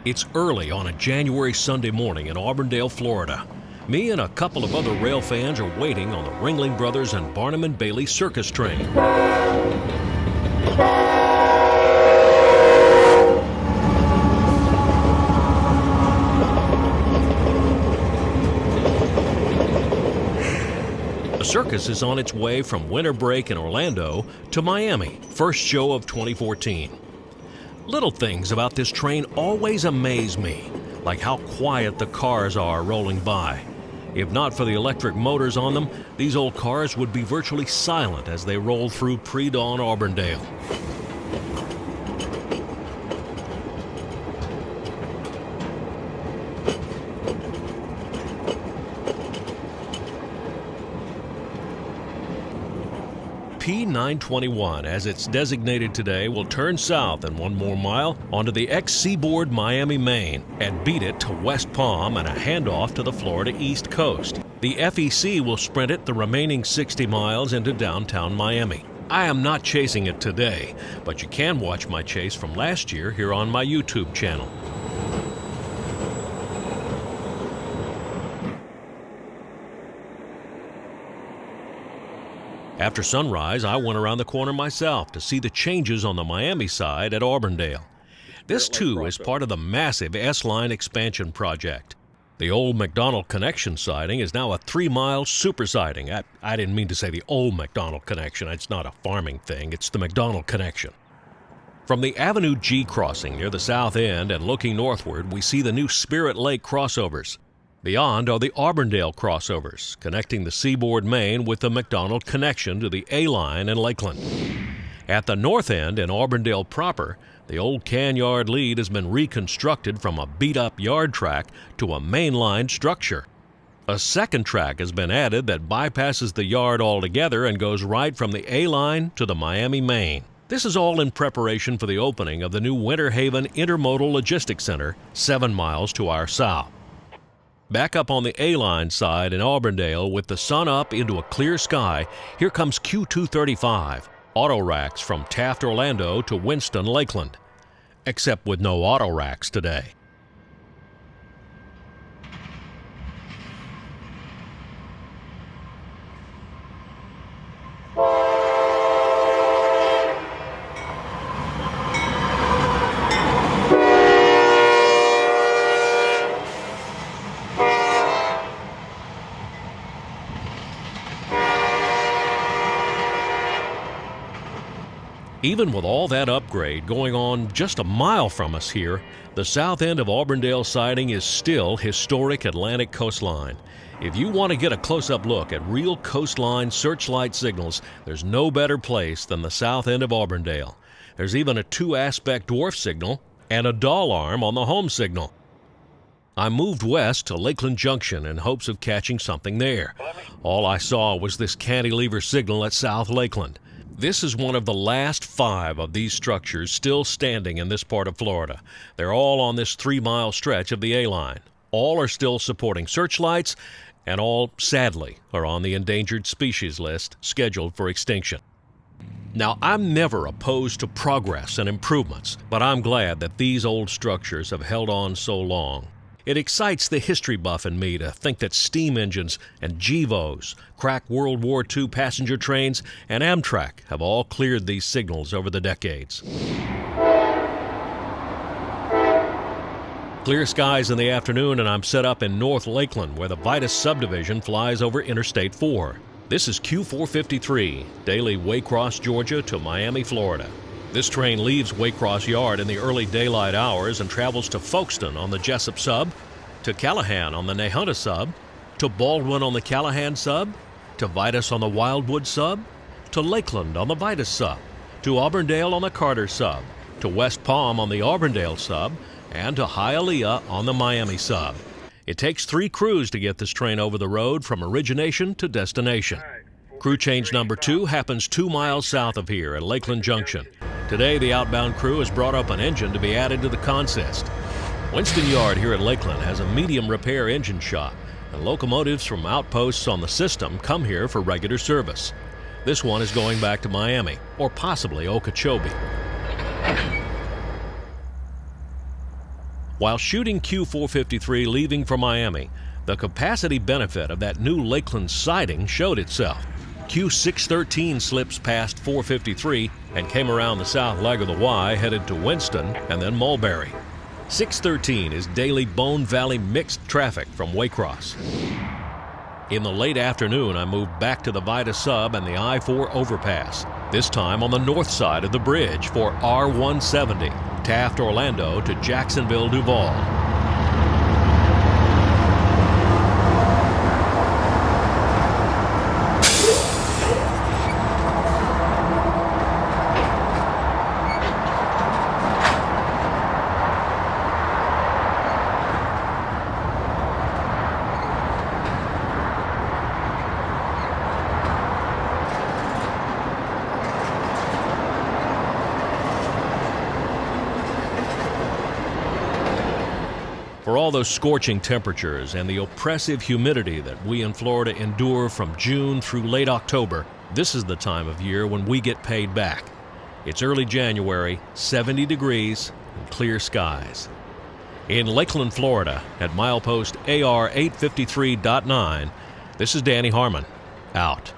It's early on a January Sunday morning in Auburndale, Florida. Me and a couple of other rail fans are waiting on the Ringling Brothers and Barnum and Bailey Circus train. The circus is on its way from winter break in Orlando to Miami, first show of 2014. Little things about this train always amaze me, like how quiet the cars are rolling by. If not for the electric motors on them, these old cars would be virtually silent as they roll through pre-dawn Auburndale. P921, as it's designated today, will turn south in one more mile onto the ex-Seaboard Miami Main and beat it to West Palm and a handoff to the Florida East Coast. The FEC will sprint it the remaining 60 miles into downtown Miami. I am not chasing it today, but you can watch my chase from last year here on my YouTube channel. After sunrise, I went around the corner myself to see the changes on the Miami side at Auburndale. This, too, is part of the massive S-Line expansion project. The old McDonald Connection siding is now a 3-mile super siding. I didn't mean to say the old McDonald Connection. It's not a farming thing. It's the McDonald Connection. From the Avenue G crossing near the south end and looking northward, we see the new Spirit Lake crossovers. Beyond are the Auburndale crossovers, connecting the Seaboard Main with the McDonald Connection to the A-Line in Lakeland. At the north end, in Auburndale proper, the old can yard lead has been reconstructed from a beat-up yard track to a mainline structure. A second track has been added that bypasses the yard altogether and goes right from the A-Line to the Miami Main. This is all in preparation for the opening of the new Winter Haven Intermodal Logistics Center, 7 miles to our south. Back up on the A-Line side in Auburndale with the sun up into a clear sky, here comes Q235, auto racks from Taft, Orlando to Winston, Lakeland. Except with no auto racks today. Even with all that upgrade going on just a mile from us here, the south end of Auburndale siding is still historic Atlantic coastline. If you want to get a close-up look at real coastline searchlight signals, there's no better place than the south end of Auburndale. There's even a 2-aspect dwarf signal and a doll arm on the home signal. I moved west to Lakeland Junction in hopes of catching something there. All I saw was this cantilever signal at South Lakeland. This is one of the last 5 of these structures still standing in this part of Florida. They're all on this 3-mile stretch of the A-Line. All are still supporting searchlights, and all, sadly, are on the endangered species list scheduled for extinction. Now, I'm never opposed to progress and improvements, but I'm glad that these old structures have held on so long. It excites the history buff in me to think that steam engines and GEVOs, crack World War II passenger trains, and Amtrak have all cleared these signals over the decades. Clear skies in the afternoon, and I'm set up in North Lakeland, where the Vitus subdivision flies over Interstate 4. This is Q453, daily Waycross, Georgia to Miami, Florida. This train leaves Waycross Yard in the early daylight hours and travels to Folkestone on the Jessup sub, to Callahan on the Nahunta sub, to Baldwin on the Callahan sub, to Vitus on the Wildwood sub, to Lakeland on the Vitus sub, to Auburndale on the Carter sub, to West Palm on the Auburndale sub, and to Hialeah on the Miami sub. It takes 3 crews to get this train over the road from origination to destination. Crew change number 2 happens 2 miles south of here at Lakeland Junction. Today, the outbound crew has brought up an engine to be added to the consist. Winston Yard here at Lakeland has a medium repair engine shop, and locomotives from outposts on the system come here for regular service. This one is going back to Miami, or possibly Okeechobee. While shooting Q453 leaving for Miami, the capacity benefit of that new Lakeland siding showed itself. Q613 slips past 453 and came around the south leg of the Y, headed to Winston and then Mulberry. 613 is daily Bone Valley mixed traffic from Waycross. In the late afternoon, I moved back to the Vida Sub and the I-4 overpass, this time on the north side of the bridge for R170, Taft, Orlando to Jacksonville, Duval. For all those scorching temperatures and the oppressive humidity that we in Florida endure from June through late October, this is the time of year when we get paid back. It's early January, 70 degrees, and clear skies. In Lakeland, Florida, at milepost AR 853.9, this is Danny Harmon, out.